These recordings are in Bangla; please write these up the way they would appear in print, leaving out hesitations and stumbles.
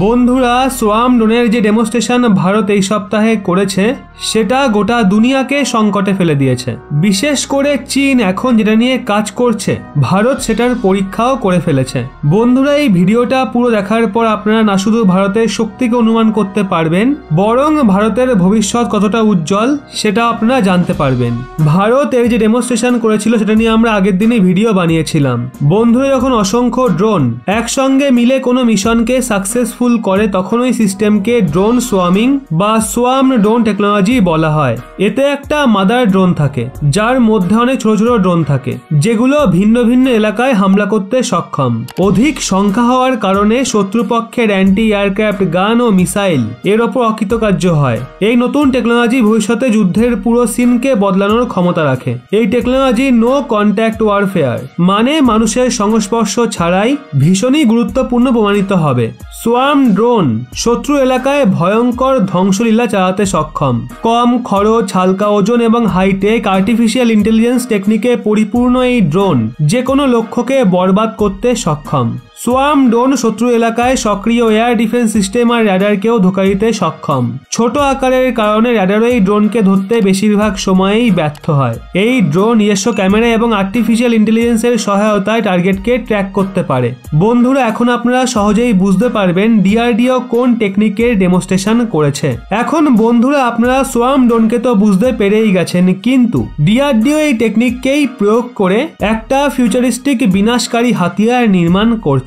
বন্ধুরা, সোয়ার্ম ড্রোনের যে ডেমনস্ট্রেশন ভারত এই সপ্তাহে করেছে সেটা গোটা দুনিয়াকে সংকটে ফেলে দিয়েছে। বিশেষ করে চীন এখন যেটা নিয়ে কাজ করছে, ভারত সেটার পরীক্ষাও করে ফেলেছে। বন্ধুরা, এই ভিডিওটা পুরো দেখার পর আপনারা না শুধু ভারতের শক্তিকে অনুমান করতে পারবেন, বরং ভারতের ভবিষ্যৎ কতটা উজ্জ্বল সেটা আপনারা জানতে পারবেন। ভারত এর যে ডেমনস্ট্রেশন করেছিল সেটা নিয়ে আমরা আগের দিনে ভিডিও বানিয়েছিলাম। বন্ধুরা, যখন অসংখ্য ড্রোন একসঙ্গে মিলে কোনো মিশনকে সাকসেসফুল করে তখন ওই সিস্টেমকে ড্রোন সোয়ার্মিং বা সোয়ার্ম ড্রোন টেকনোলজি বলা হয়। এতে একটা মাদার ড্রোন থাকে যার মধ্যে অনেক ছোট ছোট ড্রোন থাকে যেগুলো ভিন্ন ভিন্ন এলাকায় হামলা করতে সক্ষম। অধিক সংখ্যা হওয়ার কারণে শত্রুপক্ষের অ্যান্টি এয়ারক্রাফট গান ও মিসাইল এর ওপর অকৃতকার্য হয়। এই নতুন টেকনোলজি ভবিষ্যতে যুদ্ধের পুরো সিনকে বদলানোর ক্ষমতা রাখে। এই টেকনোলজি নো কন্ট্যাক্ট ওয়ারফেয়ার মানে মানুষের সংস্পর্শ ছাড়াই ভীষণই গুরুত্বপূর্ণ প্রমাণিত হবে। সোয়ার্ম ড্রোন শত্রু এলাকায় ভয়ঙ্কর ধ্বংসলীলা চালাতে সক্ষম। কম খরচ, হালকা ওজন এবং হাইটেক আর্টিফিশিয়াল ইন্টেলিজেন্স টেকনিকে পরিপূর্ণ এই ড্রোন যে কোনো লক্ষ্যকে বরবাদ করতে সক্ষম। সোয়ার্ম ড্রোন শত্রু এলাকায় সক্রিয় এয়ার ডিফেন্স সিস্টেম আর র্যাডারকেও ধোঁকা দিতে সক্ষম। ছোট আকারের কারণে র্যাডারও এই ড্রোনকে ধরতে বেশিরভাগ সময়েই ব্যর্থ হয়। এই ড্রোন নিজস্ব ক্যামেরা এবং আর্টিফিশিয়াল ইন্টেলিজেন্সের সহায়তায় টার্গেটকে ট্র্যাক করতে পারে। বন্ধুরা, এখন আপনারা সহজেই বুঝতে পারবেন ডিআরডিও কোন টেকনিকের ডেমনস্ট্রেশন করেছে। এখন বন্ধুরা, আপনারা সোয়ার্ম ড্রোনকে তো বুঝতে পেরেই গেছেন, কিন্তু ডিআরডিও এই টেকনিককেই প্রয়োগ করে একটা ফিউচারিস্টিক বিনাশকারী হাতিয়ার নির্মাণ করছে।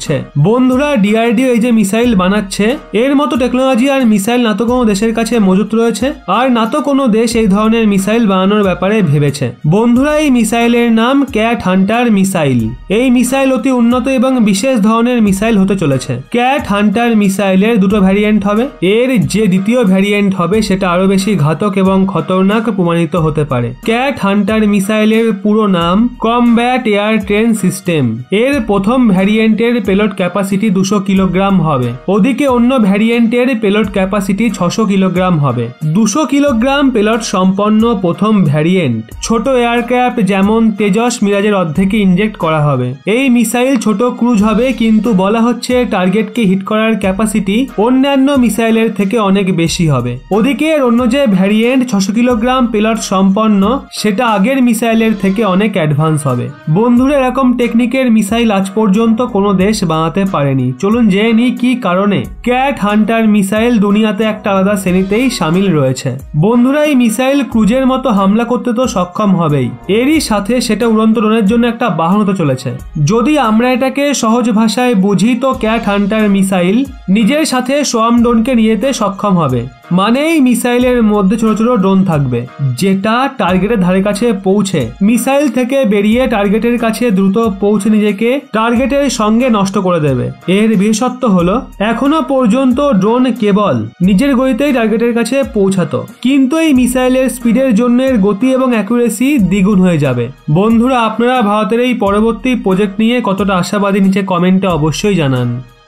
বন্ধুরা, ডিআরডিও এই যে মিসাইল বানাচ্ছে, এর মতো টেকনোলজি আর মিসাইল না তো কোনো দেশের কাছে মজুত রয়েছে, আর না তো কোনো দেশ এই ধরনের মিসাইল বানানোর ব্যাপারে ভেবেছে। বন্ধুরা, এই মিসাইলের নাম ক্যাট হান্টার মিসাইল। এই মিসাইল অতি উন্নত এবং বিশেষ ধরনের মিসাইল হতে চলেছে। ক্যাট হান্টার মিসাইলের দুটো ভ্যারিয়েন্ট হবে। এর যে দ্বিতীয় ভ্যারিয়েন্ট হবে সেটা আরো বেশি ঘাতক এবং খতরনাক প্রমাণিত হতে পারে। ক্যাট হান্টার মিসাইলের পুরো নাম কমব্যাট এয়ার ট্রেন সিস্টেম। এর প্রথম ভ্যারিয়েন্টের পেলোড ক্যাপাসিটি 200 কিলোগ্রাম হবে। ওদিকে অন্য ভ্যারিয়েন্টের পেলোড ক্যাপাসিটি 600 কিলোগ্রাম হবে। 200 কিলোগ্রাম পেলোড সম্পন্ন প্রথম ভ্যারিয়েন্ট ছোট এয়ারক্রাফট যেমন তেজস, মিরাজের অর্ধেকে ইনজেক্ট করা হবে। এই মিসাইল ছোট ক্রুজ হবে, কিন্তু বলা হচ্ছে টার্গেটকে হিট করার ক্যাপাসিটি অন্যান্য মিসাইলের থেকে অনেক বেশি হবে। ওদিকে অন্য যে ভ্যারিয়েন্ট 600 কিলোগ্রাম পেলোড সম্পন্ন সেটা আগের মিসাইলের থেকে অনেক অ্যাডভান্স হবে। বন্ধুরা, এরকম টেকনিকের মিসাইল আজ পর্যন্ত কোনো দেশ বানাতে পারেনি। চলুন জেনে নিই কি কারণে ক্যাট হান্টার মিসাইল দুনিয়াতে একটা আলাদা শ্রেণীতেই সামিল রয়েছে। বন্ধুরা, এই মিসাইল ক্রুজের মতো হামলা করতে তো সক্ষম হবেই, এরই সাথে সেটা উড়ন্ত ড্রোনের জন্য একটা বাহন হতে চলেছে। যদি আমরা এটাকে সহজ ভাষায় বুঝি তো ক্যাট হান্টার মিসাইল নিজের সাথে সোয়ার্ম ড্রোনকে নিয়ে যেতে সক্ষম হবে। মানে এই মিসাইলের মধ্যে ছোট ছোট ড্রোন থাকবে যেটা টার্গেটের ধারে কাছে পৌঁছে মিসাইল থেকে বেরিয়ে টার্গেটের কাছে দ্রুত পৌঁছে নিজেকে টার্গেটের সঙ্গে নষ্ট করে দেবে। এর বিশেষত্ব হলো এখনো পর্যন্ত ড্রোন কেবল নিজের গতিতেই টার্গেটের কাছে পৌঁছাতো, কিন্তু এই মিসাইলের স্পিডের জন্য এর গতি এবং অ্যাকুরেসি দ্বিগুণ হয়ে যাবে। বন্ধুরা, আপনারা ভারতের এই পরবর্তী প্রজেক্ট নিয়ে কতটা আশাবাদী নিচে কমেন্টে অবশ্যই জানান।